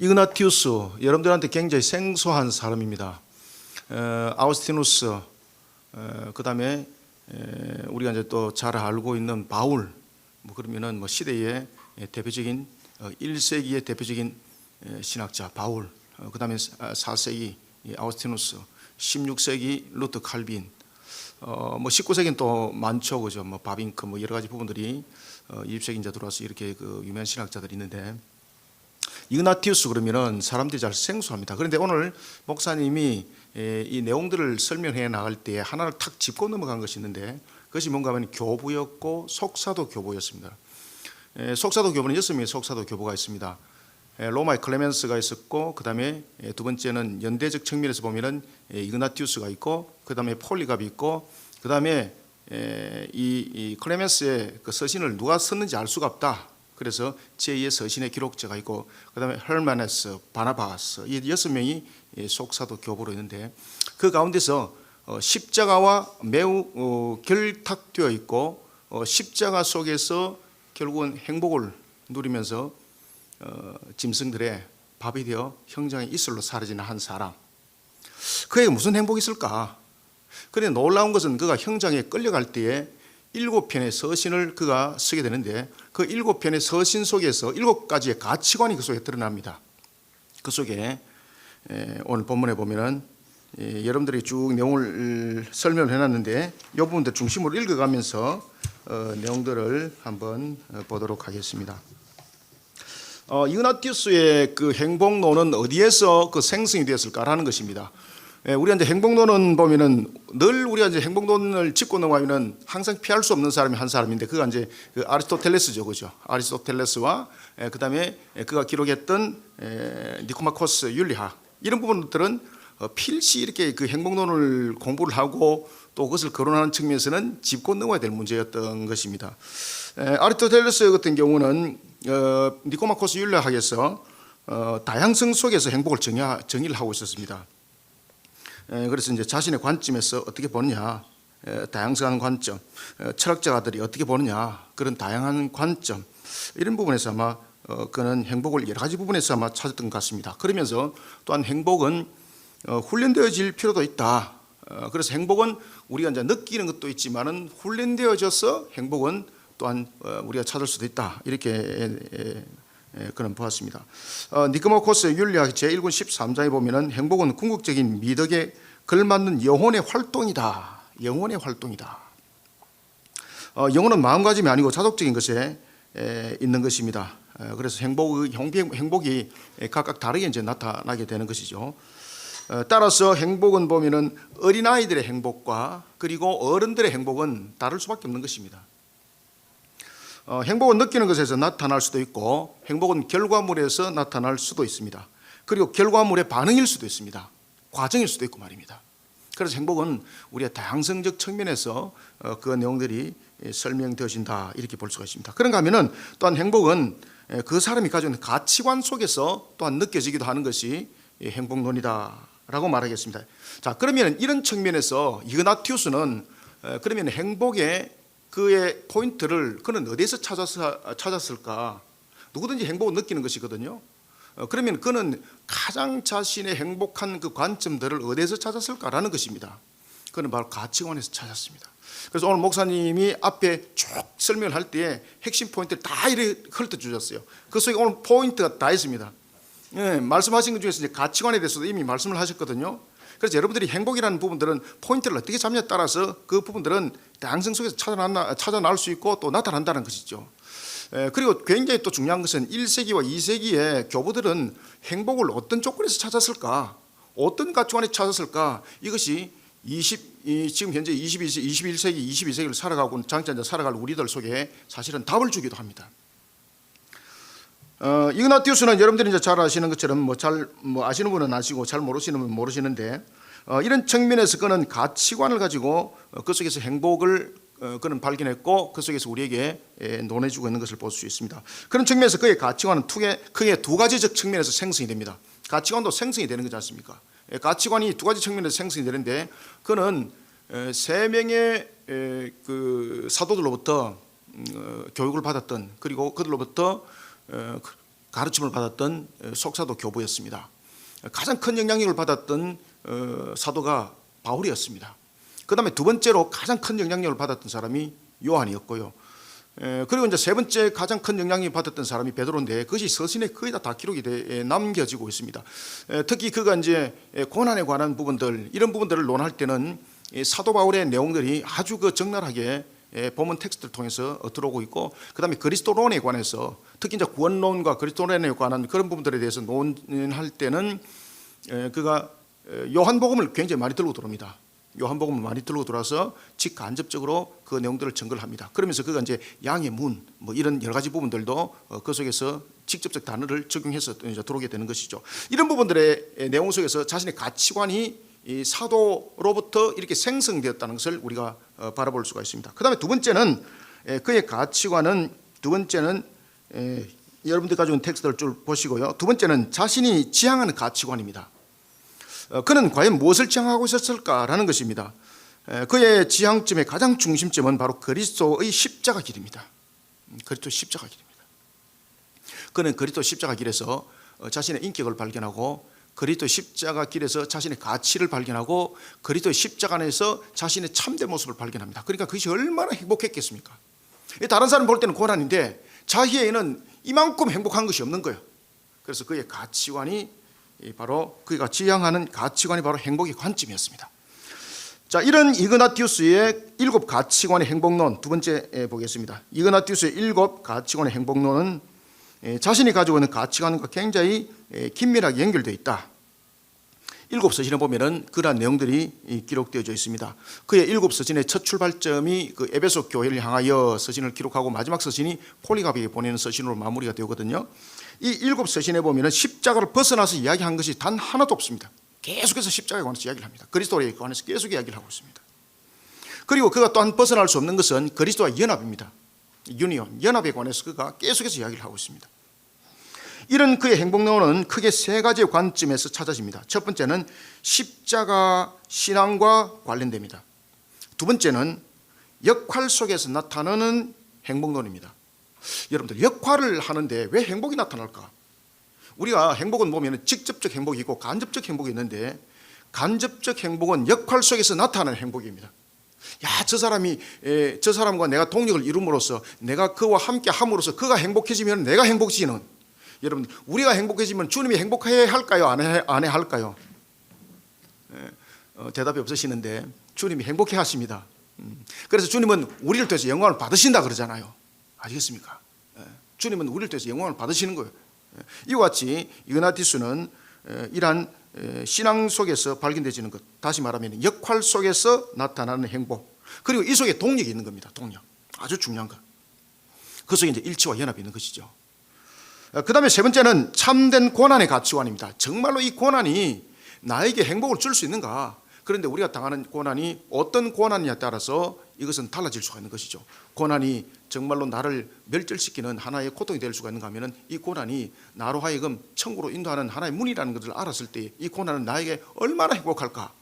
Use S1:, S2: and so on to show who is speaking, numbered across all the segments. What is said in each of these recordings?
S1: 이그나티우스, 여러분들한테 굉장히 생소한 사람입니다. 아우스티누스, 그 다음에 우리가 이제 또 잘 알고 있는 바울, 그러면은 시대의 대표적인 1세기의 대표적인 신학자 바울, 그 다음에 4세기 아우스티누스, 16세기 루터 칼빈, 19세기는 또 많죠, 그죠? 바빙크, 여러 가지 부분들이 20세기 이제 들어와서 이렇게 그 유명한 신학자들이 있는데, 이그나티우스 그러면은 사람들이 잘 생소합니다. 그런데 오늘 목사님이 이 내용들을 설명해 나갈 때 하나를 탁 짚고 넘어간 것이 있는데, 그것이 뭔가 하면 교부였고 속사도 교부였습니다. 속사도 교부는 6명의 속사도 교부가 있습니다. 로마의 클레멘스가 있었고, 그 다음에 두 번째는 연대적 측면에서 보면은 이그나티우스가 있고, 그 다음에 폴리갑이 있고, 그 다음에 이 클레멘스의 그 서신을 누가 썼는지 알 수가 없다. 그래서 제2의 서신의 기록자가 있고, 그 다음에 헬마네스, 바나바스, 이 6명이 속사도 교부로 있는데, 그 가운데서 십자가와 매우 결탁되어 있고, 십자가 속에서 결국은 행복을 누리면서 짐승들의 밥이 되어 형장의 이슬로 사라지는 한 사람, 그에게 무슨 행복이 있을까? 그런데 놀라운 것은 그가 형장에 끌려갈 때에 7편의 서신을 그가 쓰게 되는데, 그 7편의 서신 속에서 7가지의 가치관이 그 속에 드러납니다. 그 속에 오늘 본문에 보면은 여러분들이 쭉 내용을 설명을 해놨는데, 이 부분들 중심으로 읽어가면서 내용들을 한번 보도록 하겠습니다. 이그나티우스의 그 행복론은 어디에서 그 생성이 되었을까라는 것입니다. 우리가 이제 행복론은 보면은 늘 우리가 이제 행복론을 짚고 넘어가면은 항상 피할 수 없는 사람이 한 사람인데, 그가 이제 그 아리스토텔레스죠, 그죠? 아리스토텔레스와 그 다음에 그가 기록했던 니코마코스 윤리학, 이런 부분들은 필시 이렇게 그 행복론을 공부를 하고 또 그것을 거론하는 측면에서는 짚고 넘어야 될 문제였던 것입니다. 아리스토텔레스 같은 경우는 니코마코스 윤리학에서 다양성 속에서 행복을 정의를 하고 있었습니다. 그래서 이제 자신의 관점에서 어떻게 보느냐, 다양성한 관점, 철학자들이 어떻게 보느냐, 그런 다양한 관점, 이런 부분에서 아마 그는 행복을 여러 가지 부분에서 아마 찾았던 것 같습니다. 그러면서 또한 행복은 훈련되어질 필요도 있다. 그래서 행복은 우리가 이제 느끼는 것도 있지만은 훈련되어져서 행복은 또한 우리가 찾을 수도 있다. 이렇게 그는 보았습니다. 니코마코스의 윤리학 제1권 13장에 보면은 행복은 궁극적인 미덕에 걸맞는 영혼의 활동이다. 영혼의 활동이다. 영혼은 마음가짐이 아니고 자독적인 것에 있는 것입니다. 그래서 행복이 각각 다르게 이제 나타나게 되는 것이죠. 따라서 행복은 보면은 어린아이들의 행복과 그리고 어른들의 행복은 다를 수밖에 없는 것입니다. 행복은 느끼는 것에서 나타날 수도 있고, 행복은 결과물에서 나타날 수도 있습니다. 그리고 결과물의 반응일 수도 있습니다. 과정일 수도 있고 말입니다. 그래서 행복은 우리의 다양성적 측면에서 그 내용들이 설명되어진다, 이렇게 볼 수가 있습니다. 그런가 하면은 또한 행복은 그 사람이 가지고 있는 가치관 속에서 또한 느껴지기도 하는 것이 행복론이다라고 말하겠습니다. 자, 그러면 이런 측면에서 이그나티우스는 그러면 행복의 그의 포인트를 그는 어디에서 찾았을까? 누구든지 행복을 느끼는 것이거든요. 그러면 그는 가장 자신의 행복한 그 관점들을 어디에서 찾았을까라는 것입니다. 그는 바로 가치관에서 찾았습니다. 그래서 오늘 목사님이 앞에 쭉 설명을 할 때에 핵심 포인트를 다 이렇게 훑어주셨어요. 그 속에 오늘 포인트가 다 있습니다. 말씀하신 것 중에서 이제 가치관에 대해서도 이미 말씀을 하셨거든요. 그래서 여러분들이 행복이라는 부분들은 포인트를 어떻게 잡냐에 따라서 그 부분들은 다양성 속에서 찾아날 수 있고 또 나타난다는 것이죠. 그리고 굉장히 또 중요한 것은 1세기와 2세기의 교부들은 행복을 어떤 조건에서 찾았을까, 어떤 가치관에 찾았을까, 이것이 지금 현재 21세기, 22세기를 살아가고 장차 살아갈 우리들 속에 사실은 답을 주기도 합니다. 이그나티우스는 여러분들이 이제 잘 아시는 것처럼 잘 아시는 분은 아시고 잘 모르시는 분은 모르시는데, 이런 측면에서 그는 가치관을 가지고 그 속에서 행복을 그는 발견했고 그 속에서 우리에게 논해주고 있는 것을 볼 수 있습니다. 그런 측면에서 그의 가치관은 크게 두 가지적 측면에서 생성이 됩니다. 가치관도 생성이 되는 거지 않습니까? 가치관이 두 가지 측면에서 생성이 되는데, 그는 3명의 그 사도들로부터 교육을 받았던, 그리고 그들로부터 가르침을 받았던 속사도 교부였습니다. 가장 큰 영향력을 받았던 사도가 바울이었습니다. 그 다음에 두 번째로 가장 큰 영향력을 받았던 사람이 요한이었고요. 그리고 이제 세 번째 가장 큰 영향력을 받았던 사람이 베드로인데 그것이 서신에 거의 다 기록이 남겨지고 있습니다. 특히 그가 이제 고난에 관한 부분들, 이런 부분들을 논할 때는 사도 바울의 내용들이 아주 적나라하게 본문 텍스트를 통해서 들어오고 있고, 그 다음에 그리스도론에 관해서 특히 이제 구원론과 그리스도론에 관한 그런 부분들에 대해서 논할 때는 그가 요한복음을 굉장히 많이 들고 들어옵니다. 요한복음을 많이 들고 들어와서 직간접적으로 그 내용들을 증거를 합니다. 그러면서 그가 이제 양의 문, 뭐 이런 여러 가지 부분들도 그 속에서 직접적 단어를 적용해서 이제 들어오게 되는 것이죠. 이런 부분들의 내용 속에서 자신의 가치관이 이 사도로부터 이렇게 생성되었다는 것을 우리가 바라볼 수가 있습니다. 그 다음에 두 번째는 그의 가치관은, 두 번째는 여러분들 가져온 텍스트를 쭉 보시고요. 두 번째는 자신이 지향하는 가치관입니다. 그는 과연 무엇을 지향하고 있었을까라는 것입니다. 그의 지향점의 가장 중심점은 바로 그리스도의 십자가 길입니다. 그리스도 십자가 길입니다. 그는 그리스도 십자가 길에서 자신의 인격을 발견하고, 그리스도 십자가 길에서 자신의 가치를 발견하고, 그리스도 십자가 안에서 자신의 참된 모습을 발견합니다. 그러니까 그것이 얼마나 행복했겠습니까? 다른 사람 볼 때는 고난인데 자기에는 이만큼 행복한 것이 없는 거예요. 그래서 그의 가치관이 바로, 그가 지향하는 가치관이 바로 행복의 관점이었습니다. 자, 이런 이그나티우스의 7 가치관의 행복론, 두 번째 보겠습니다. 이그나티우스의 7 가치관의 행복론은 자신이 가지고 있는 가치관과 굉장히 긴밀하게 연결되어 있다. 7 서신에 보면은 그러한 내용들이 기록되어져 있습니다. 그의 7 서신의 첫 출발점이 그 에베소 교회를 향하여 서신을 기록하고, 마지막 서신이 폴리갑에게 보내는 서신으로 마무리가 되거든요. 이 7 서신에 보면은 십자가를 벗어나서 이야기한 것이 단 하나도 없습니다. 계속해서 십자가에 관해서 이야기를 합니다. 그리스도에 관해서 계속 이야기를 하고 있습니다. 그리고 그가 또한 벗어날 수 없는 것은 그리스도와 연합입니다. 유니온, 연합에 관해서 그가 계속해서 이야기를 하고 있습니다. 이런 그의 행복론은 크게 세 가지의 관점에서 찾아집니다. 첫 번째는 십자가 신앙과 관련됩니다. 두 번째는 역할 속에서 나타나는 행복론입니다. 여러분들, 역할을 하는데 왜 행복이 나타날까? 우리가 행복은 보면 직접적 행복이 있고 간접적 행복이 있는데, 간접적 행복은 역할 속에서 나타나는 행복입니다. 야, 저 사람과 내가 동력을 이룸으로써, 내가 그와 함께 함으로써 그가 행복해지면 내가 행복해지는, 여러분, 우리가 행복해지면 주님이 행복해야 할까요? 안 해야 할까요? 대답이 없으시는데 주님이 행복해 하십니다. 그래서 주님은 우리를 통해서 영광을 받으신다 그러잖아요. 아시겠습니까? 주님은 우리를 통해서 영광을 받으시는 거예요. 이와 같이 이그나티우스는 이러한 신앙 속에서 발견되지는 것, 다시 말하면 역할 속에서 나타나는 행복, 그리고 이 속에 동력이 있는 겁니다. 동력, 아주 중요한 것. 그 속에 이제 일치와 연합이 있는 것이죠. 그 다음에 세 번째는 참된 고난의 가치관입니다. 정말로 이 고난이 나에게 행복을 줄 수 있는가? 그런데 우리가 당하는 고난이 어떤 고난이냐에 따라서 이것은 달라질 수가 있는 것이죠. 고난이 정말로 나를 멸절시키는 하나의 고통이 될 수가 있는가 하면, 이 고난이 나로 하여금 천국으로 인도하는 하나의 문이라는 것을 알았을 때 이 고난은 나에게 얼마나 행복할까?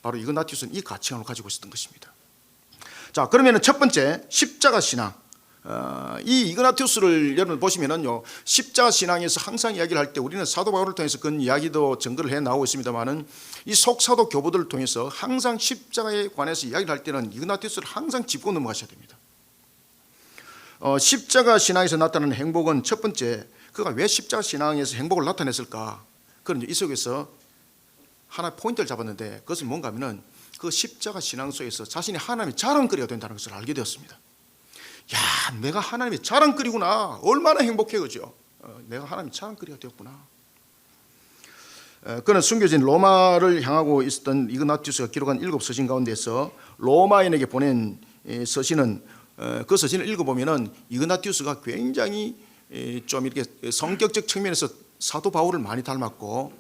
S1: 바로 이그나티우스는 이 가치관을 가지고 있었던 것입니다. 자, 그러면 첫 번째, 십자가 신앙. 이 이그나티우스를 여러분 보시면은요, 십자가 신앙에서 항상 이야기를 할 때 우리는 사도 바울을 통해서 그 이야기도 증거를 해 나오고 있습니다만은, 이 속사도 교부들을 통해서 항상 십자가에 관해서 이야기를 할 때는 이그나티우스를 항상 짚고 넘어가셔야 됩니다. 십자가 신앙에서 나타나는 행복은 첫 번째, 그가 왜 십자가 신앙에서 행복을 나타냈을까? 그런 이 속에서 하나 포인트를 잡았는데, 그것은 뭔가 하면은 그 십자가 신앙 속에서 자신이 하나님의 자랑거리가 된다는 것을 알게 되었습니다. 야, 내가 하나님의 자랑거리구나. 얼마나 행복해, 그죠? 내가 하나님의 자랑거리가 되었구나. 그는 순교진 로마를 향하고 있었던 이그나티우스가 기록한 7 서신 가운데서 로마인에게 보낸 서신은, 그 서신을 읽어보면은 이그나티우스가 굉장히 좀 이렇게 성격적 측면에서 사도 바울을 많이 닮았고,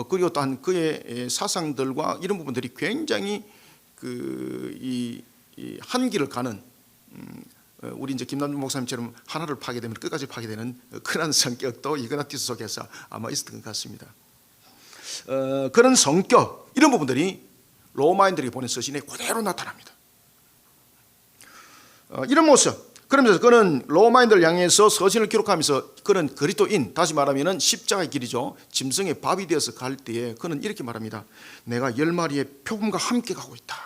S1: 그리고 또한 그의 사상들과 이런 부분들이 굉장히 이 한길을 가는, 우리 이제 김남준 목사님처럼 하나를 파게 되면 끝까지 파게 되는 그런 성격도 이그나티우스 속에서 아마 있었던 것 같습니다. 그런 성격, 이런 부분들이 로마인들에게 보낸 서신에 그대로 나타납니다. 이런 모습, 그러면서 그는 로마인들 향해서 서신을 기록하면서 그는 그리스도인, 다시 말하면 십자가의 길이죠. 짐승의 밥이 되어서 갈 때에 그는 이렇게 말합니다. 내가 10마리의 표범과 함께 가고 있다.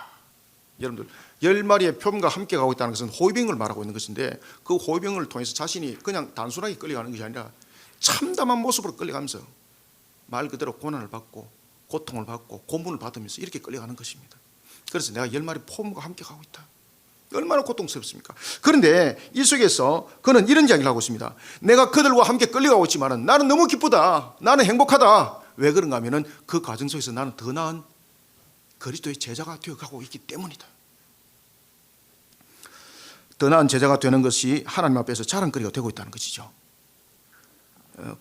S1: 여러분들, 10마리의 표범과 함께 가고 있다는 것은 호위병을 말하고 있는 것인데, 그 호위병을 통해서 자신이 그냥 단순하게 끌려가는 것이 아니라 참담한 모습으로 끌려가면서 말 그대로 고난을 받고 고통을 받고 고문을 받으면서 이렇게 끌려가는 것입니다. 그래서 내가 10마리 표범과 함께 가고 있다. 얼마나 고통스럽습니까? 그런데 이 속에서 그는 이런 이야기를 하고 있습니다. 내가 그들과 함께 끌려가고 있지만 나는 너무 기쁘다. 나는 행복하다. 왜 그런가 하면 그 과정 속에서 나는 더 나은 그리스도의 제자가 되어가고 있기 때문이다. 더 나은 제자가 되는 것이 하나님 앞에서 자랑거리가 되고 있다는 것이죠.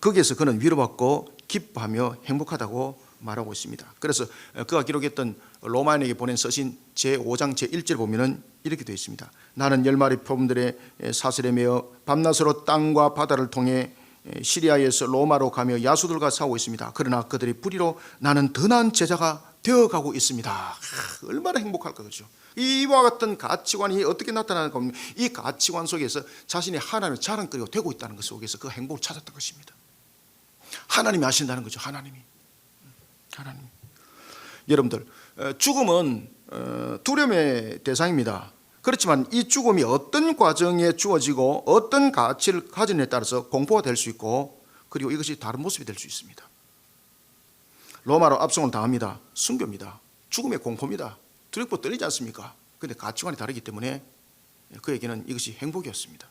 S1: 거기에서 그는 위로받고 기뻐하며 행복하다고 말하고 있습니다. 그래서 그가 기록했던 로마인에게 보낸 서신 제5장 제1절에 보면은 이렇게 되어 있습니다. 나는 10마리 표범들의 사슬에 매어 밤낮으로 땅과 바다를 통해 시리아에서 로마로 가며 야수들과 싸우고 있습니다. 그러나 그들의 불의로 나는 더 나은 제자가 되어가고 있습니다. 얼마나 행복할까, 그렇죠? 이와 같은 가치관이 어떻게 나타나는가 하면 이 가치관 속에서 자신이 하나님의 자랑거리가 되고 있다는 것 속에서 그 행복을 찾았던 것입니다. 하나님이 하신다는 거죠. 하나님. 여러분들, 죽음은 두려움의 대상입니다. 그렇지만 이 죽음이 어떤 과정에 주어지고 어떤 가치를 가지느냐에 따라서 공포가 될 수 있고, 그리고 이것이 다른 모습이 될 수 있습니다. 로마로 압송을 당합니다. 순교입니다. 죽음의 공포입니다. 두렵고 떨리지 않습니까? 그런데 가치관이 다르기 때문에 그에게는 이것이 행복이었습니다.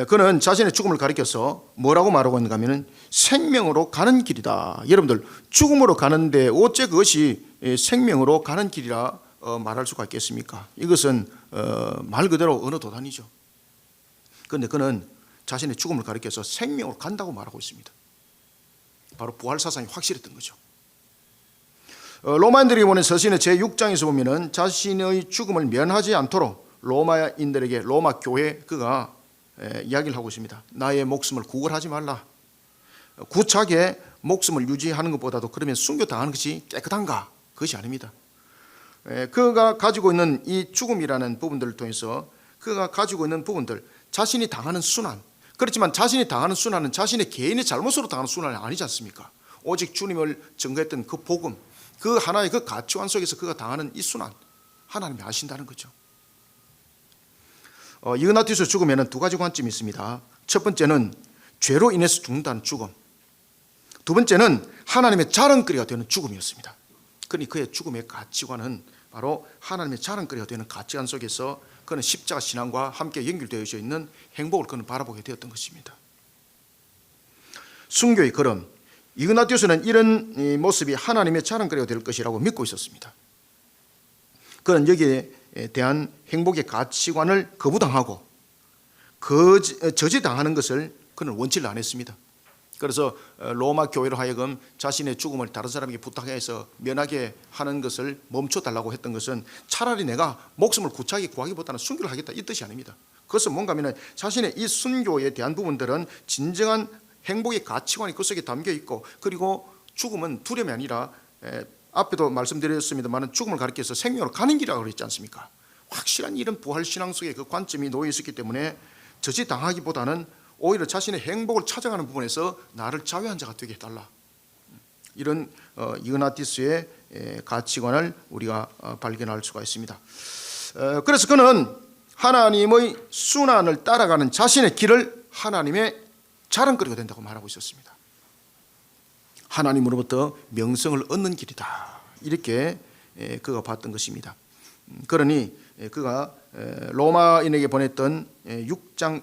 S1: 그는 자신의 죽음을 가리켜서 뭐라고 말하고 있는가 하면 생명으로 가는 길이다. 여러분들, 죽음으로 가는데 어째 그것이 생명으로 가는 길이라 말할 수가 있겠습니까? 이것은 말 그대로 어느 도단이죠. 그런데 그는 자신의 죽음을 가리켜서 생명으로 간다고 말하고 있습니다. 바로 부활 사상이 확실했던 거죠. 로마인들에게 보낸 서신의 제6장에서 보면은 자신의 죽음을 면하지 않도록 로마인들에게, 로마 교회 그가 이야기를 하고 있습니다. 나의 목숨을 구걸하지 말라. 구차하게 목숨을 유지하는 것보다도 그러면 순교당하는 것이 깨끗한가? 그것이 아닙니다. 그가 가지고 있는 이 죽음이라는 부분들을 통해서 그가 가지고 있는 부분들, 자신이 당하는 순환, 그렇지만 자신이 당하는 순환은 자신의 개인의 잘못으로 당하는 순환이 아니지 않습니까? 오직 주님을 증거했던 그 복음, 그 하나의 그 가치관 속에서 그가 당하는 이 순환, 하나님이 아신다는 거죠. 이그나티우스 죽음에는 두 가지 관점이 있습니다. 첫 번째는 죄로 인해서 죽는다는 죽음, 두 번째는 하나님의 자랑거리가 되는 죽음이었습니다. 그러니 그의 죽음의 가치관은 바로 하나님의 자랑거리가 되는 가치관 속에서 그는 십자가 신앙과 함께 연결되어져 있는 행복을 그는 바라보게 되었던 것입니다. 순교의 걸음, 이그나티우스는 이런 모습이 하나님의 자랑거리가 될 것이라고 믿고 있었습니다. 그는 여기에 대한 행복의 가치관을 거부당하고 저지당하는 것을 그는 원치를 안 했습니다. 그래서 로마 교회로 하여금 자신의 죽음을 다른 사람에게 부탁해서 면하게 하는 것을 멈춰달라고 했던 것은 차라리 내가 목숨을 구차하게 구하기보다는 순교를 하겠다, 이 뜻이 아닙니다. 그것은 뭔가 하면 자신의 이 순교에 대한 부분들은 진정한 행복의 가치관이 그 속에 담겨 있고, 그리고 죽음은 두려움이 아니라 앞에도 말씀드렸습니다만 죽음을 가리켜서 생명으로 가는 길이라고 그랬지 않습니까? 확실한 이런 부활신앙 속에 그 관점이 놓여 있었기 때문에 저지당하기보다는 오히려 자신의 행복을 찾아가는 부분에서 나를 자유한 자가 되게 해달라, 이런 이그나티우스의 가치관을 우리가 발견할 수가 있습니다. 그래서 그는 하나님의 순환을 따라가는 자신의 길을 하나님의 자랑거리가 된다고 말하고 있었습니다. 하나님으로부터 명성을 얻는 길이다, 이렇게 그가 봤던 것입니다. 그러니 그가 로마인에게 보냈던 6장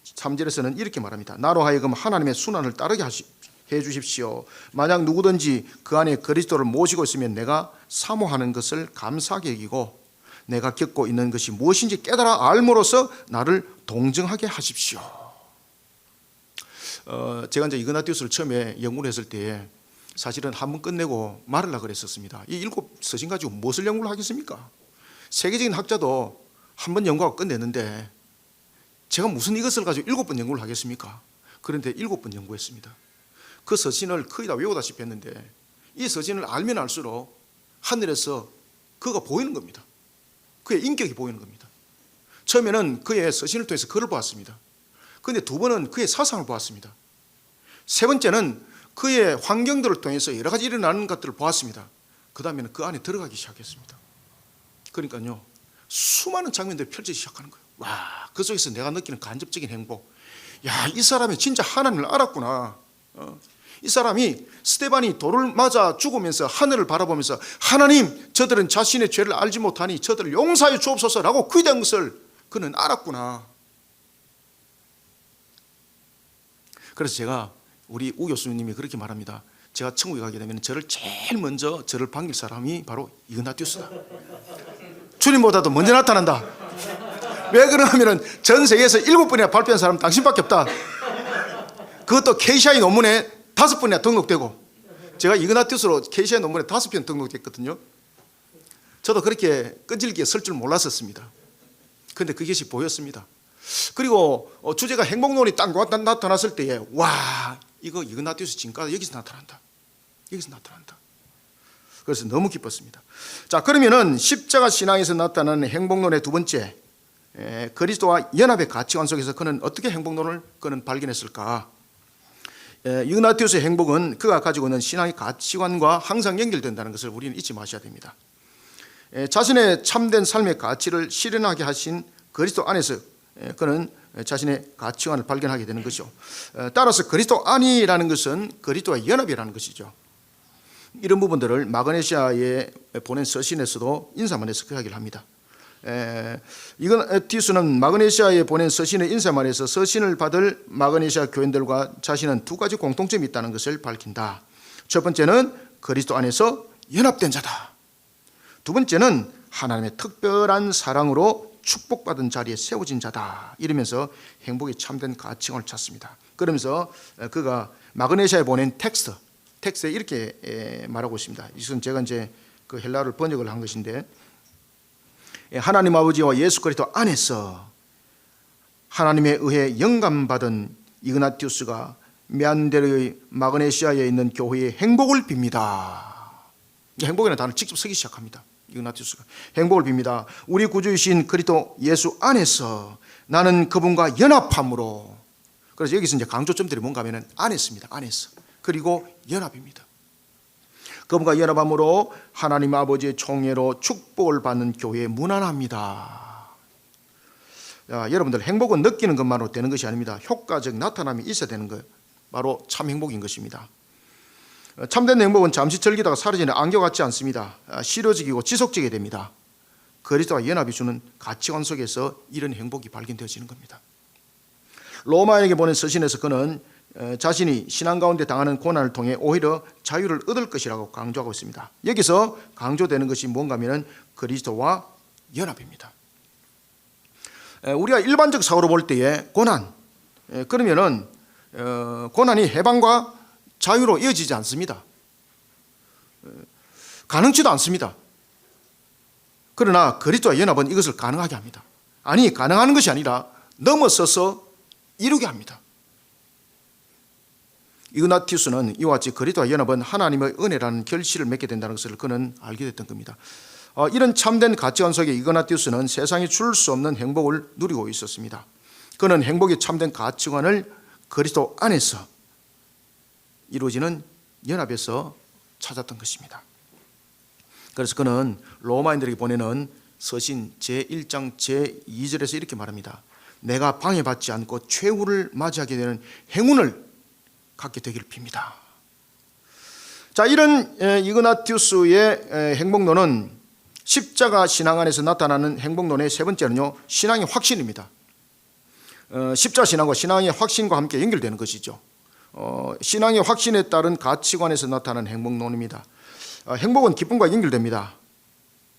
S1: 3절에서는 이렇게 말합니다. 나로 하여금 하나님의 순환을 따르게 해 주십시오. 만약 누구든지 그 안에 그리스도를 모시고 있으면 내가 사모하는 것을 감사하게 여기고 내가 겪고 있는 것이 무엇인지 깨달아 알므로써 나를 동정하게 하십시오. 제가 이제 이그나티우스를 처음에 연구를 했을 때 사실은 한 번 끝내고 말으려고 그랬었습니다. 이 7 서신 가지고 무엇을 연구를 하겠습니까? 세계적인 학자도 한 번 연구하고 끝냈는데 제가 무슨 이것을 가지고 7번 연구를 하겠습니까? 그런데 7번 연구했습니다. 그 서신을 거의 다 외우다시피 했는데 이 서신을 알면 알수록 하늘에서 그가 보이는 겁니다. 그의 인격이 보이는 겁니다. 처음에는 그의 서신을 통해서 그를 보았습니다. 그런데 두 번은 그의 사상을 보았습니다. 세 번째는 그의 환경들을 통해서 여러 가지 일어나는 것들을 보았습니다. 그 다음에는 그 안에 들어가기 시작했습니다. 그러니까요, 수많은 장면들이 펼쳐지기 시작하는 거예요. 와, 그 속에서 내가 느끼는 간접적인 행복. 야, 이 사람이 진짜 하나님을 알았구나. 이 사람이 스데반이 돌을 맞아 죽으면서 하늘을 바라보면서 하나님, 저들은 자신의 죄를 알지 못하니 저들을 용서하여 주옵소서라고 기도한 것을 그는 알았구나. 그래서 제가 우리 우 교수님이 그렇게 말합니다. 제가 천국에 가게 되면 저를 제일 먼저 저를 반길 사람이 바로 이그나티우스다. 주님보다도 먼저 나타난다. 왜 그러냐면 전 세계에서 7번이나 발표한 사람은 당신밖에 없다. 그것도 KCI 논문에 5번이나 등록되고, 제가 이그나티우스로 KCI 논문에 5편 등록됐거든요. 저도 그렇게 끈질기게 쓸 줄 몰랐었습니다. 그런데 그것이 보였습니다. 그리고 주제가 행복론이 딱 나타났을 때에 와, 이거 이그나티우스 진가가 여기서 나타난다. 여기서 나타난다. 그래서 너무 기뻤습니다. 자, 그러면은 십자가 신앙에서 나타나는 행복론의 두 번째, 그리스도와 연합의 가치관 속에서 그는 어떻게 행복론을 그는 발견했을까? 이그나티우스의 행복은 그가 가지고 있는 신앙의 가치관과 항상 연결된다는 것을 우리는 잊지 마셔야 됩니다. 자신의 참된 삶의 가치를 실현하게 하신 그리스도 안에서 그는 자신의 가치관을 발견하게 되는 것이죠. 따라서 그리스도 안이라는 것은 그리스도와 연합이라는 것이죠. 이런 부분들을 마그네시아에 보낸 서신에서도 인사말에서 그 이야기를 합니다. 이그나티우스는 마그네시아에 보낸 서신의 인사말에서 서신을 받을 마그네시아 교인들과 자신은 두 가지 공통점이 있다는 것을 밝힌다. 첫 번째는 그리스도 안에서 연합된 자다. 두 번째는 하나님의 특별한 사랑으로 축복받은 자리에 세워진 자다. 이러면서 행복이 참된 가치관을 찾습니다. 그러면서 그가 마그네시아에 보낸 텍스트에 이렇게 말하고 있습니다. 이것은 제가 이제 그 헬라어를 번역을 한 것인데, 하나님 아버지와 예수 그리스도 안에서 하나님에 의해 영감받은 이그나티우스가 미안데르의 마그네시아에 있는 교회의 행복을 빕니다. 행복이라는 단어를 직접 쓰기 시작합니다. 이그나티우스가 행복을 빕니다. 우리 구주이신 그리스도 예수 안에서 나는 그분과 연합함으로. 그래서 여기서 이제 강조점들이 뭔가 하면은 안에서입니다. 안에서. 그리고 연합입니다. 그분과 연합함으로 하나님 아버지의 총애로 축복을 받는 교회에 무난합니다. 여러분들, 행복은 느끼는 것만으로 되는 것이 아닙니다. 효과적 나타남이 있어야 되는 거예요. 바로 참 행복인 것입니다. 참된 행복은 잠시 즐기다가 사라지는 안개 같지 않습니다. 실효적이고 지속적이 됩니다. 그리스도와 연합이 주는 가치관 속에서 이런 행복이 발견되어지는 겁니다. 로마에게 보낸 서신에서 그는 자신이 신앙 가운데 당하는 고난을 통해 오히려 자유를 얻을 것이라고 강조하고 있습니다. 여기서 강조되는 것이 뭔가 하면 그리스도와 연합입니다. 우리가 일반적 사고로 볼 때에 고난, 그러면은 고난이 해방과 자유로 이어지지 않습니다. 가능치도 않습니다. 그러나 그리스도와 연합은 이것을 가능하게 합니다. 아니, 가능한 것이 아니라 넘어서서 이루게 합니다. 이그나티우스는 이와 같이 그리스도와 연합은 하나님의 은혜라는 결실을 맺게 된다는 것을 그는 알게 됐던 겁니다. 이런 참된 가치관 속에 이그나티우스는 세상이 줄 수 없는 행복을 누리고 있었습니다. 그는 행복이 참된 가치관을 그리스도 안에서 이루어지는 연합에서 찾았던 것입니다. 그래서 그는 로마인들에게 보내는 서신 제1장 제2절에서 이렇게 말합니다. 내가 방해받지 않고 최후를 맞이하게 되는 행운을 갖게 되기를 빕니다. 자, 이런 이그나티우스의 행복론은 십자가 신앙 안에서 나타나는 행복론의 세 번째는요, 신앙의 확신입니다. 십자가 신앙과 신앙의 확신과 함께 연결되는 것이죠. 신앙의 확신에 따른 가치관에서 나타나는 행복론입니다. 행복은 기쁨과 연결됩니다.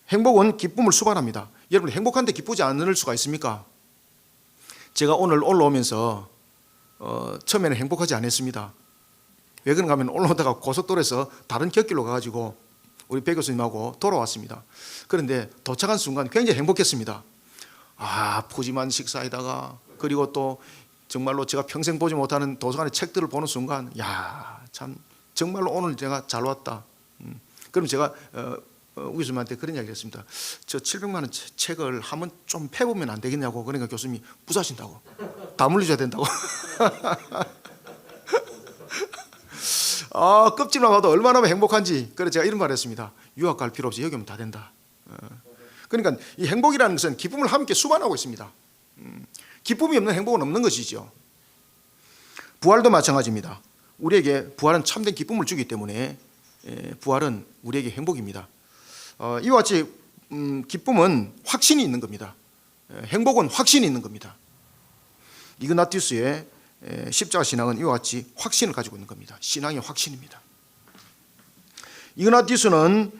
S1: 행복은 기쁨을 수반합니다. 여러분, 행복한데 기쁘지 않을 수가 있습니까? 제가 오늘 올라오면서 처음에는 행복하지 않았습니다. 왜 그런가 하면 올라오다가 고속도로에서 다른 곁길로 가가지고 우리 배 교수님하고 돌아왔습니다. 그런데 도착한 순간 굉장히 행복했습니다. 푸짐한 식사에다가, 그리고 또 정말로 제가 평생 보지 못하는 도서관의 책들을 보는 순간, 참 정말로 오늘 제가 잘 왔다. 그럼 제가 교수님한테 그런 이야기를 했습니다. 저 700만 원 책을 한번 좀 패보면 안 되겠냐고. 그러니까 교수님이 부사신다고. 다 물려줘야 된다고. 껍질만 봐도 얼마나 행복한지. 그래서 제가 이런 말을 했습니다. 유학 갈 필요 없이 여기 오면 다 된다. 그러니까 이 행복이라는 것은 기쁨을 함께 수반하고 있습니다. 기쁨이 없는 행복은 없는 것이죠. 부활도 마찬가지입니다. 우리에게 부활은 참된 기쁨을 주기 때문에 부활은 우리에게 행복입니다. 이와 같이 기쁨은 확신이 있는 겁니다. 행복은 확신이 있는 겁니다. 이그나티우스의 십자가 신앙은 이와 같이 확신을 가지고 있는 겁니다. 신앙의 확신입니다. 이그나티우스는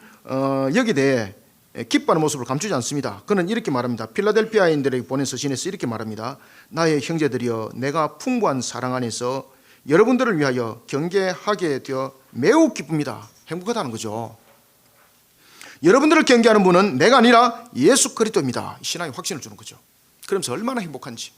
S1: 여기에 대해 기뻐하는 모습을 감추지 않습니다. 그는 이렇게 말합니다. 필라델피아인들에게 보낸 서신에서 이렇게 말합니다. 나의 형제들이여, 내가 풍부한 사랑 안에서 여러분들을 위하여 경계하게 되어 매우 기쁩니다. 행복하다는 거죠. 여러분들을 경계하는 분은 내가 아니라 예수 그리스도입니다. 신앙의 확신을 주는 거죠. 그러면서 얼마나 행복한지.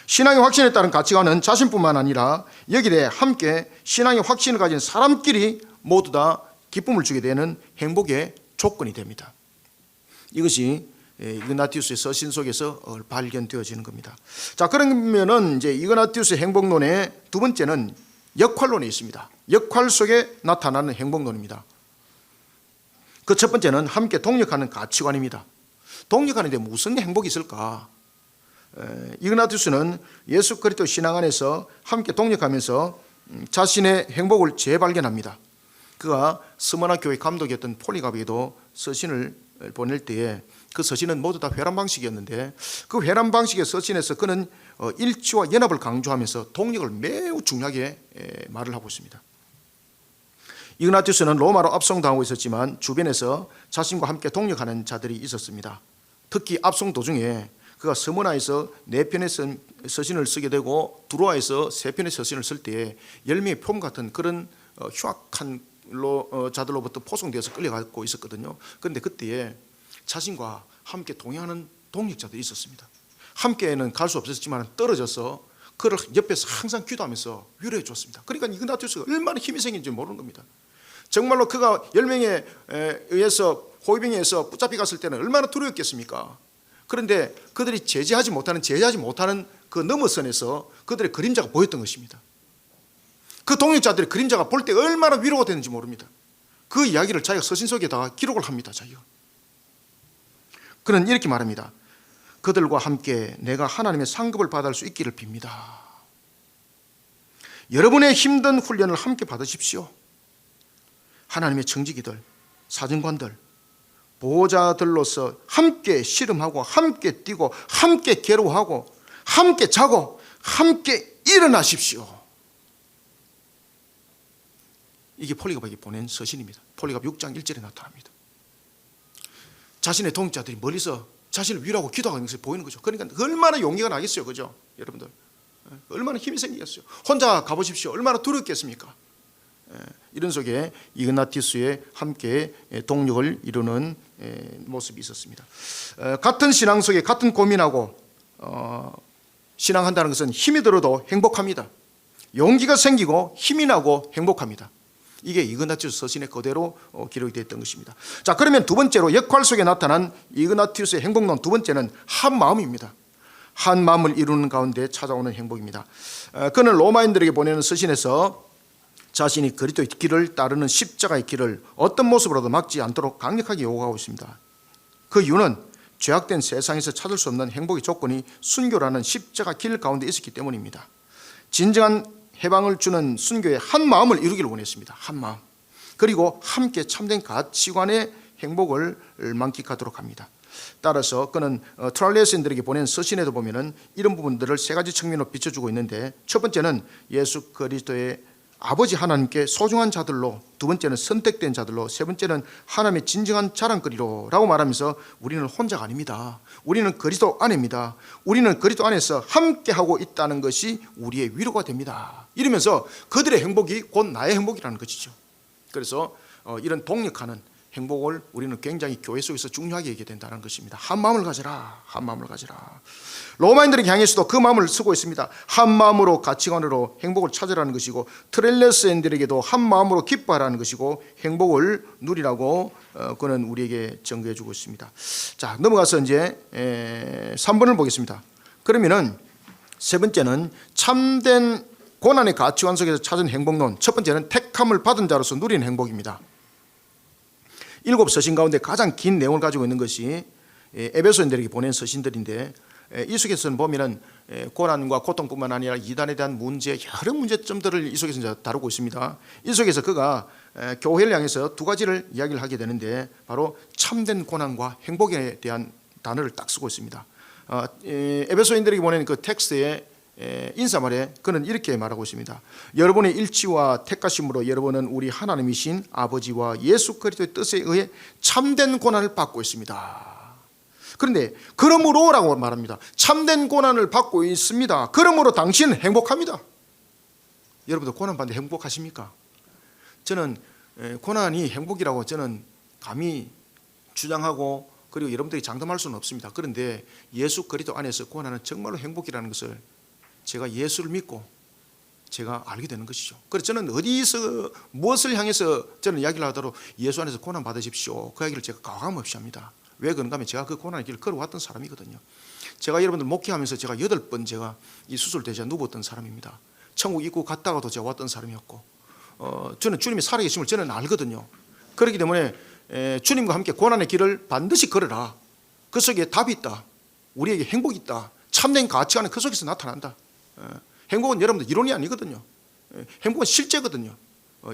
S1: 신앙의 확신에 따른 가치관은 자신뿐만 아니라 여기에 대해 함께 신앙의 확신을 가진 사람끼리 모두 다 기쁨을 주게 되는 행복의 조건이 됩니다. 이것이 이그나티우스의 서신 속에서 발견되어지는 겁니다. 자, 그러면은 이제 이그나티우스의 행복론의 두 번째는 역할론이 있습니다. 역할 속에 나타나는 행복론입니다. 그 첫 번째는 함께 동력하는 가치관입니다. 동력하는데 무슨 행복이 있을까? 이그나티우스는 예수 그리스도 신앙 안에서 함께 동력하면서 자신의 행복을 재발견합니다. 그가 스무나 교회 감독이었던 폴리갑에게도 서신을 보낼 때에 그 서신은 모두 다 회람 방식이었는데 그 회람 방식의 서신에서 그는 일치와 연합을 강조하면서 동력을 매우 중요하게 말을 하고 있습니다. 이그나티우스는 로마로 압송당하고 있었지만 주변에서 자신과 함께 동력하는 자들이 있었습니다. 특히 압송 도중에 그가 스무나에서 4편의 서신을 쓰게 되고 두로아에서 3편의 서신을 쓸 때에 열매의 폼 같은 그런 흉악한 자들로부터 포송되어서 끌려가고 있었거든요. 그런데 그때에 자신과 함께 동행하는 동력자들이 있었습니다. 함께는 갈 수 없었지만 떨어져서 그를 옆에서 항상 기도하면서 위로해 줬습니다. 그러니까 이그나티우스가 얼마나 힘이 생긴지 모르는 겁니다. 정말로 그가 10명에 의해서 호위병에 의해서 붙잡혀 갔을 때는 얼마나 두려웠겠습니까? 그런데 그들이 제지하지 못하는 그 너머선에서 그들의 그림자가 보였던 것입니다. 그 동역자들의 그림자가 볼 때 얼마나 위로가 되는지 모릅니다. 그 이야기를 자기가 서신 속에다가 기록을 합니다. 자기가. 그는 이렇게 말합니다. 그들과 함께 내가 하나님의 상급을 받을 수 있기를 빕니다. 여러분의 힘든 훈련을 함께 받으십시오. 하나님의 청지기들, 사정관들, 보호자들로서 함께 씨름하고 함께 뛰고 함께 괴로워하고 함께 자고 함께 일어나십시오. 이게 폴리갑에게 보낸 서신입니다. 폴리갑 6장 1절에 나타납니다. 자신의 동역자들이 멀리서 자신을 위로하고 기도하는 것을 보이는 거죠. 그러니까 얼마나 용기가 나겠어요. 그죠? 여러분들 얼마나 힘이 생기겠어요. 혼자 가보십시오. 얼마나 두렵겠습니까? 이런 속에 이그나티우스의 함께 동력을 이루는 모습이 있었습니다. 같은 신앙 속에 같은 고민하고 신앙한다는 것은 힘이 들어도 행복합니다. 용기가 생기고 힘이 나고 행복합니다. 이게 이그나티우스 서신에 그대로 기록이 되었던 것입니다. 자, 그러면 두 번째로 역할 속에 나타난 이그나티우스의 행복론 두 번째는 한 마음입니다. 한 마음을 이루는 가운데 찾아오는 행복입니다. 그는 로마인들에게 보내는 서신에서 자신이 그리스도의 길을 따르는 십자가의 길을 어떤 모습으로도 막지 않도록 강력하게 요구하고 있습니다. 그 이유는 죄악된 세상에서 찾을 수 없는 행복의 조건이 순교라는 십자가 길 가운데 있었기 때문입니다. 진정한 해방을 주는 순교의 한 마음을 이루기를 원했습니다. 한 마음. 그리고 함께 참된 가치관의 행복을 만끽하도록 합니다. 따라서 그는 트랄레스인들에게 보낸 서신에도 보면은 이런 부분들을 세 가지 측면으로 비춰주고 있는데, 첫 번째는 예수 그리스도의 아버지 하나님께 소중한 자들로, 두 번째는 선택된 자들로, 세 번째는 하나님의 진정한 자랑거리로 라고 말하면서 우리는 혼자가 아닙니다. 우리는 그리스도 안입니다. 우리는 그리스도 안에서 함께하고 있다는 것이 우리의 위로가 됩니다. 이러면서 그들의 행복이 곧 나의 행복이라는 것이죠. 그래서 이런 동력하는 행복을 우리는 굉장히 교회 속에서 중요하게 얘기해야 된다는 것입니다. 한 마음을 가져라, 한 마음을 가져라. 로마인들에게 향해서도 그 마음을 쓰고 있습니다. 한 마음으로 가치관으로 행복을 찾으라는 것이고, 트렐레스인들에게도 한 마음으로 기뻐하라는 것이고 행복을 누리라고 그는 우리에게 전거해 주고 있습니다. 자, 넘어가서 이제 3번을 보겠습니다. 그러면은 세 번째는 참된 고난의 가치관 속에서 찾은 행복론. 첫 번째는 택함을 받은 자로서 누리는 행복입니다. 7 서신 가운데 가장 긴 내용을 가지고 있는 것이 에베소인들에게 보낸 서신들인데, 이 속에서는 보면은 고난과 고통뿐만 아니라 이단에 대한 문제, 여러 문제점들을 이 속에서 이제 다루고 있습니다. 이 속에서 그가 교회를 향해서 두 가지를 이야기를 하게 되는데, 바로 참된 고난과 행복에 대한 단어를 딱 쓰고 있습니다. 에베소인들에게 보낸 그 텍스트의 인사말에 그는 이렇게 말하고 있습니다. 여러분의 일치와 택하심으로 여러분은 우리 하나님이신 아버지와 예수 그리스도의 뜻에 의해 참된 고난을 받고 있습니다. 그런데 그러므로 라고 말합니다. 참된 고난을 받고 있습니다. 그러므로 당신은 행복합니다. 여러분들 고난 받는데 행복하십니까? 저는 고난이 행복이라고 저는 감히 주장하고, 그리고 여러분들이 장담할 수는 없습니다. 그런데 예수 그리스도 안에서 고난은 정말로 행복이라는 것을 제가 예수를 믿고 제가 알게 되는 것이죠. 그래서 저는 어디서 무엇을 향해서 저는 이야기를 하더라도 예수 안에서 고난 받으십시오, 그 이야기를 제가 가감 없이 합니다. 왜 그런가 하면 제가 그 고난의 길을 걸어왔던 사람이거든요. 제가 여러분들 목회하면서 제가 8번 제가 이 수술대지에 누웠던 사람입니다. 천국 입구 갔다가도 제가 왔던 사람이었고, 저는 주님이 살아계심을 저는 알거든요. 그렇기 때문에 주님과 함께 고난의 길을 반드시 걸어라. 그 속에 답이 있다. 우리에게 행복이 있다. 참된 가치관은 그 속에서 나타난다. 행복은 여러분들 이론이 아니거든요. 행복은 실제거든요.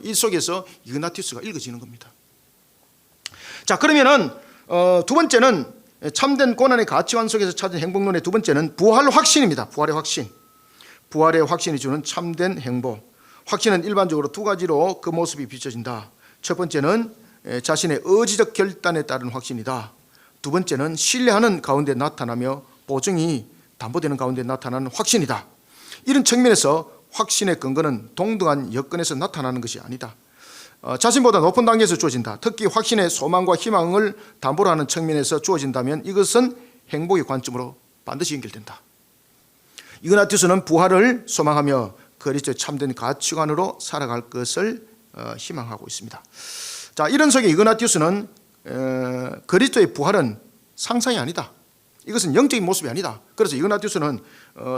S1: 이 속에서 이그나티우스가 읽어지는 겁니다. 자, 그러면은 두 번째는 참된 고난의 가치관 속에서 찾은 행복론의 두 번째는 부활 확신입니다. 부활의 확신. 부활의 확신이 주는 참된 행복. 확신은 일반적으로 두 가지로 그 모습이 비춰진다. 첫 번째는 자신의 의지적 결단에 따른 확신이다. 두 번째는 신뢰하는 가운데 나타나며 보증이 담보되는 가운데 나타나는 확신이다. 이런 측면에서 확신의 근거는 동등한 여건에서 나타나는 것이 아니다. 자신보다 높은 단계에서 주어진다. 특히 확신의 소망과 희망을 담보로 하는 측면에서 주어진다면 이것은 행복의 관점으로 반드시 연결된다. 이그나티우스는 부활을 소망하며 그리스도의 참된 가치관으로 살아갈 것을 희망하고 있습니다. 자, 이런 속에 이그나티우스는 그리스도의 부활은 상상이 아니다. 이것은 영적인 모습이 아니다. 그래서 이그나티우스는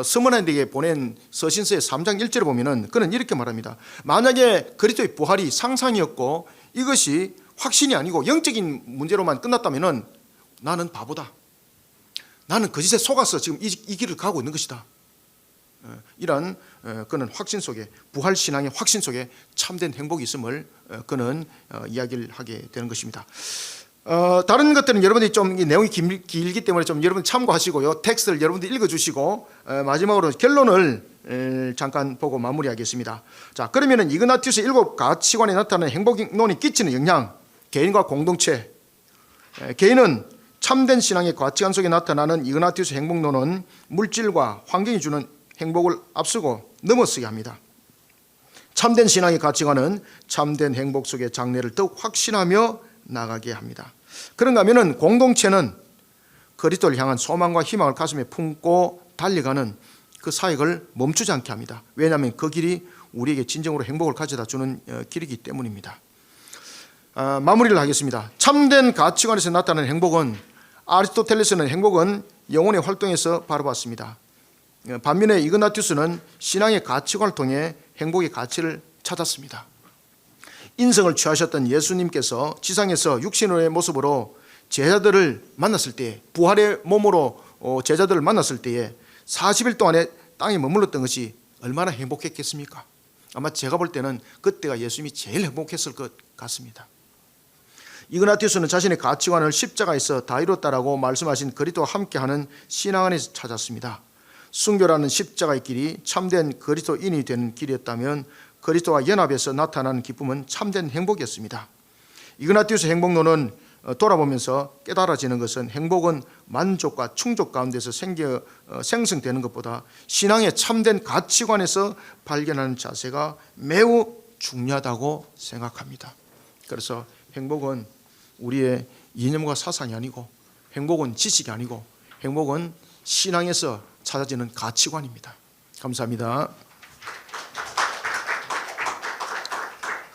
S1: 스무나인에게 보낸 서신서의 3장 1절에 보면은 그는 이렇게 말합니다. 만약에 그리스도의 부활이 상상이었고 이것이 확신이 아니고 영적인 문제로만 끝났다면은 나는 바보다. 나는 거짓에 속아서 지금 이 길을 가고 있는 것이다. 이런 그는 확신 속에, 부활 신앙의 확신 속에 참된 행복이 있음을 그는 이야기를 하게 되는 것입니다. 다른 것들은 여러분들이 좀 내용이 길기 때문에 좀 여러분 참고하시고요. 텍스트를 여러분들이 읽어주시고 마지막으로 결론을 잠깐 보고 마무리하겠습니다. 자, 그러면은 이그나티우스 7 가치관에 나타나는 행복론이 끼치는 영향, 개인과 공동체. 개인은 참된 신앙의 가치관 속에 나타나는 이그나티우스 행복론은 물질과 환경이 주는 행복을 앞서고 넘어서게 합니다. 참된 신앙의 가치관은 참된 행복 속의 장래를 더욱 확신하며 나가게 합니다. 그런가 하면은 공동체는 그리스도를 향한 소망과 희망을 가슴에 품고 달려가는 그 사역을 멈추지 않게 합니다. 왜냐하면 그 길이 우리에게 진정으로 행복을 가져다 주는 길이기 때문입니다. 마무리를 하겠습니다. 참된 가치관에서 나타나는 행복은, 아리스토텔레스는 행복은 영혼의 활동에서 바라봤습니다. 반면에 이그나티우스는 신앙의 가치관을 통해 행복의 가치를 찾았습니다. 인성을 취하셨던 예수님께서 지상에서 육신의 모습으로 제자들을 만났을 때, 부활의 몸으로 제자들을 만났을 때에 40일 동안에 땅에 머물렀던 것이 얼마나 행복했겠습니까? 아마 제가 볼 때는 그때가 예수님이 제일 행복했을 것 같습니다. 이그나티우스는 자신의 가치관을 십자가에서 다 이뤘다라고 말씀하신 그리스도와 함께하는 신앙 안에서 찾았습니다. 순교라는 십자가의 길이 참된 그리스도인이 되는 길이었다면 그리스도와 연합해서 나타나는 기쁨은 참된 행복이었습니다. 이그나티우스 행복론은 돌아보면서 깨달아지는 것은 행복은 만족과 충족 가운데서 생성되는 것보다 신앙의 참된 가치관에서 발견하는 자세가 매우 중요하다고 생각합니다. 그래서 행복은 우리의 이념과 사상이 아니고 행복은 지식이 아니고 행복은 신앙에서 찾아지는 가치관입니다. 감사합니다.